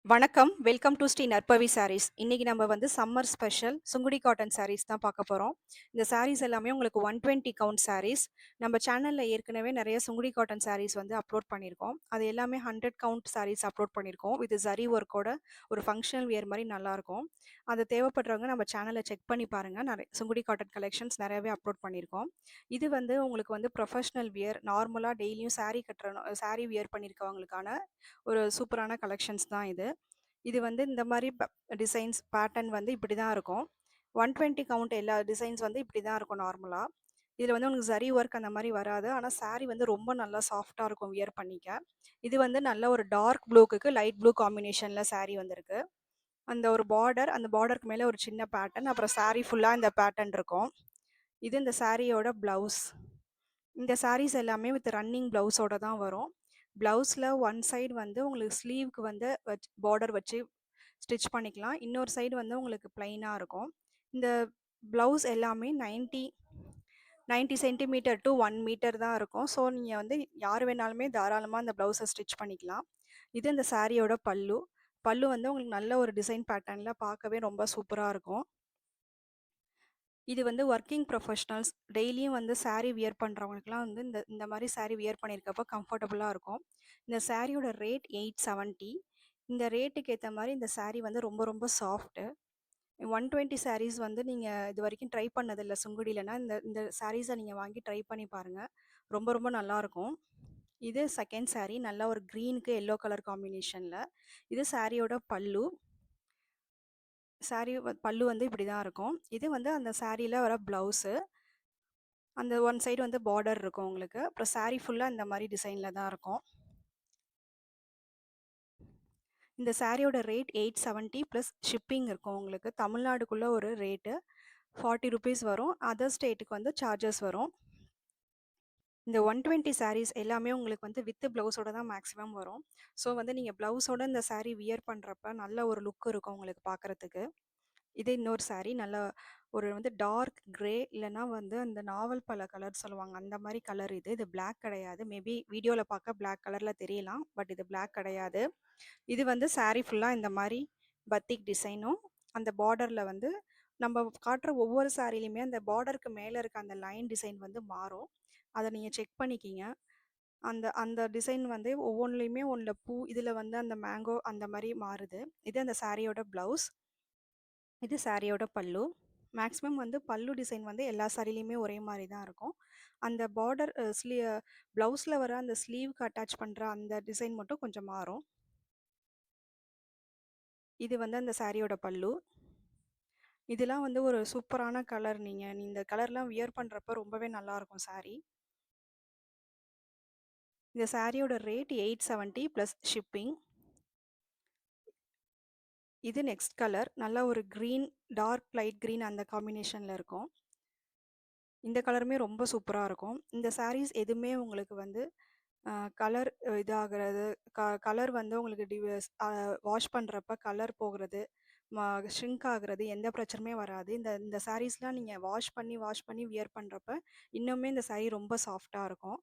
வணக்கம். Welcome to Sri நற்பவி சாரீஸ். இன்னைக்கு நம்ம வந்து summer special Sungudi cotton sarees தான் பார்க்க போறோம். இந்த சாரீஸ் எல்லாமே உங்களுக்கு 120 கவுண்ட் சாரீஸ். நம்ம சேனல்ல ஏற்கனவே நெறைய சுங்குடி காட்டன் சாரீஸ் வந்து அப்லோட் பண்ணியிருக்கோம். அது எல்லாமே 100 கவுண்ட் சாரீஸ் அப்லோட் பண்ணியிருக்கோம். வித் ஜரி ஒர்க்கோட ஒரு ஃபங்ஷனல் வியர் மாரி நல்லாருக்கும். அது தேவைப்படுறவங்க நம்ம சேனல செக் பண்ணி பாருங்க. சுங்குடி காட்டன் கலெக்ஷன்ஸ் நெறையவே அப்லோட் பண்ணியிருக்கோம். இது வந்து உங்களுக்கு வந்து ப்ரொஃபஷனல் வியர் நார்மலா டெய்லியும் சாரி வியர் பண்ணியிருக்கவங்களுக்கான ஒரு சூப்பரான கலெக்ஷன்ஸ் தான் இது. இது வந்து இந்த மாரி டிசைன்ஸ் பேட்டர்ன் வந்து இப்படி தான் இருக்கும். 120 கவுண்ட் எல்லா டிசைன்ஸ் வந்து இப்படி தான் இருக்கும் நார்மலா. இதுல வந்து உங்களுக்கு ஜரி ஒர்க் அந்த மாரி வராது. ஆனா சாரி வந்து ரொம்ப நல்லா சாஃப்ட்டா இருக்கும் வியர் பண்ணிக்க. இது வந்து நல்ல ஒரு டார்க் ப்ளூக்கு லைட் ப்ளூ காம்பினேஷன்ல சாரி வந்திருக்கு. அந்த ஒரு பார்டர், அந்த பார்டருக்கு மேல ஒரு சின்ன பேட்டர்ன், அப்புறம் சாரி ஃபுல்லா இந்த பேட்டர்ன் இருக்கும். இது இந்த சாரியோட பிளவுஸ். இந்த சாரீஸ் எல்லாமே வித் ரன்னிங் பிளவுஸோட தான் வரும். பிளவுஸ்ல ஒன் சைடு வந்து உங்களுக்கு ஸ்லீவ்க்கு வந்து பார்டர் வச்சு ஸ்டிச் பண்ணிக்கலாம். இன்னொரு சைடு வந்து உங்களுக்கு பிளைனா இருக்கும். இந்த பிளவுஸ் எல்லாமே 90 சென்டிமீட்டர் டூ 1 மீட்டர் தான் இருக்கும். ஸோ நீங்க வந்து யார் வேணாலுமே தாராளமா அந்த பிளவுஸ ஸ்டிச் பண்ணிக்கலாம். இது இந்த சாரியோட பல்லு. பல்லு வந்து உங்களுக்கு நல்ல ஒரு டிசைன் பேட்டர்ன்ல பார்க்கவே ரொம்ப சூப்பரா இருக்கும். இது வந்து வொர்க்கிங் ப்ரொஃபஷனல்ஸ் டெய்லியும் வந்து சாரி வியர் பண்ணுறவங்களுக்குலாம் வந்து இந்த இந்த மாதிரி சாரி வியர் பண்ணியிருக்கப்போ கம்ஃபர்டபுளாக இருக்கும். இந்த சாரியோட ரேட் 870. இந்த ரேட்டுக்கு ஏற்ற மாதிரி இந்த சாரி வந்து ரொம்ப ரொம்ப சாஃப்ட்டு. 120 சாரீஸ் வந்து நீங்கள் இது வரைக்கும் ட்ரை பண்ணதில்ல சுங்குடிலனா இந்த இந்த சாரீஸை நீங்கள் வாங்கி ட்ரை பண்ணி பாருங்கள். ரொம்ப ரொம்ப நல்லாயிருக்கும். இது செகண்ட் சாரீ நல்ல ஒரு க்ரீனுக்கு எல்லோ கலர் காம்பினேஷனில். இது சாரியோட பல்லு. சாரி பல்லு வந்து இப்படி தான் இருக்கும். இது வந்து அந்த சாரியில் வர ப்ளவுஸு. அந்த ஒன் சைடு வந்து பார்டர் இருக்கும் உங்களுக்கு. அப்புறம் சாரி ஃபுல்லா இந்த மாரி டிசைன்ல தான் இருக்கும். இந்த சாரியோட ரேட் 870 ப்ளஸ் ஷிப்பிங் இருக்கும் உங்களுக்கு. தமிழ்நாடுக்குள்ள ஒரு ரேட்டு ₹40 வரும். அதர் ஸ்டேட்டுக்கு வந்து சார்ஜஸ் வரும். இந்த 120 சாரீஸ் எல்லாமே உங்களுக்கு வந்து வித் பிளவுஸோட தான் மேக்ஸிமம் வரும். ஸோ வந்து நீங்க பிளவுஸோட இந்த சாரி வியர் பண்றப்ப நல்ல ஒரு லுக் இருக்கும் உங்களுக்கு பார்க்கறதுக்கு. இது இன்னொரு சாரி நல்ல ஒரு வந்து டார்க் கிரே இல்லைன்னா வந்து அந்த நாவல் பழ கலர் சொல்லுவாங்க அந்த மாதிரி கலர். இது இது Black கிடையாது. மேபி வீடியோவில் பார்க்க Black கலரில் தெரியலாம், பட் இது Black கிடையாது. இது வந்து சாரி ஃபுல்லாக இந்த மாதிரி பத்திக் டிசைனும் அந்த பார்டரில் வந்து நம்ம காட்டுற ஒவ்வொரு சாரிலையுமே அந்த பார்டருக்கு மேலே இருக்க அந்த லைன் டிசைன் வந்து மாறும். அதை நீங்கள் செக் பண்ணிக்கிங்க. அந்த அந்த டிசைன் வந்து ஒவ்வொன்றுலையுமே ஒன்றில் பூ, இதில் வந்து அந்த மேங்கோ அந்த மாதிரி மாறுது. இது அந்த சாரியோட ப்ளவுஸ். இது சாரியோட பல்லு. மேக்ஸிமம் வந்து பல்லு டிசைன் வந்து எல்லா சாரிலையுமே ஒரே மாரி தான் இருக்கும். அந்த பார்டர் ப்ளவுஸில் வர அந்த ஸ்லீவ்க்கு அட்டாச் பண்ணுற அந்த டிசைன் மட்டும் கொஞ்சம் மாறும். இது வந்து அந்த சாரியோட பல்லு. இதெல்லாம் வந்து ஒரு சூப்பரான கலர். நீங்க இந்த கலர்லாம் வியர் பண்ணுறப்ப ரொம்பவே நல்லாயிருக்கும் சாரி. இந்த சாரியோட ரேட் 870 ப்ளஸ் ஷிப்பிங். இது நெக்ஸ்ட் கலர். நல்ல ஒரு க்ரீன், டார்க் லைட் க்ரீன் அந்த காம்பினேஷனில் இருக்கும். இந்த கலருமே ரொம்ப சூப்பரா இருக்கும். இந்த சாரீஸ் எதுவுமே உங்களுக்கு வந்து கலர் இதாகிறது கலர் வந்து உங்களுக்கு வாஷ் பண்ணுறப்ப கலர் போகிறது, ஷ்ரிங்க் ஆகுறது எந்த பிரச்சனையுமே வராது. இந்த இந்த சாரீஸ்லாம் நீங்கள் வாஷ் பண்ணி வியர் பண்ணுறப்ப இன்னுமே இந்த சாரீ ரொம்ப சாஃப்டாக இருக்கும்.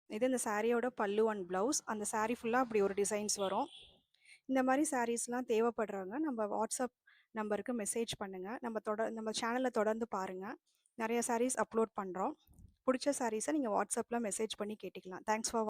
இது இந்த சாரியோட பல்லு அண்ட் ப்ளவுஸ். அந்த சாரீ ஃபுல்லாக அப்படி ஒரு டிசைன்ஸ் வரும். இந்த மாதிரி சாரீஸ்லாம் தேவைப்படுறவங்க நம்ம வாட்ஸ்அப் நம்பருக்கு மெசேஜ் பண்ணுங்கள். நம்ம சேனலை தொடர்ந்து பாருங்கள். நிறைய சாரீஸ் அப்லோட் பண்ணுறோம். பிடிச்ச சாரீஸை நீங்கள் வாட்ஸ்அப்பில் மெசேஜ் பண்ணி கேட்டுக்கலாம். Thanks for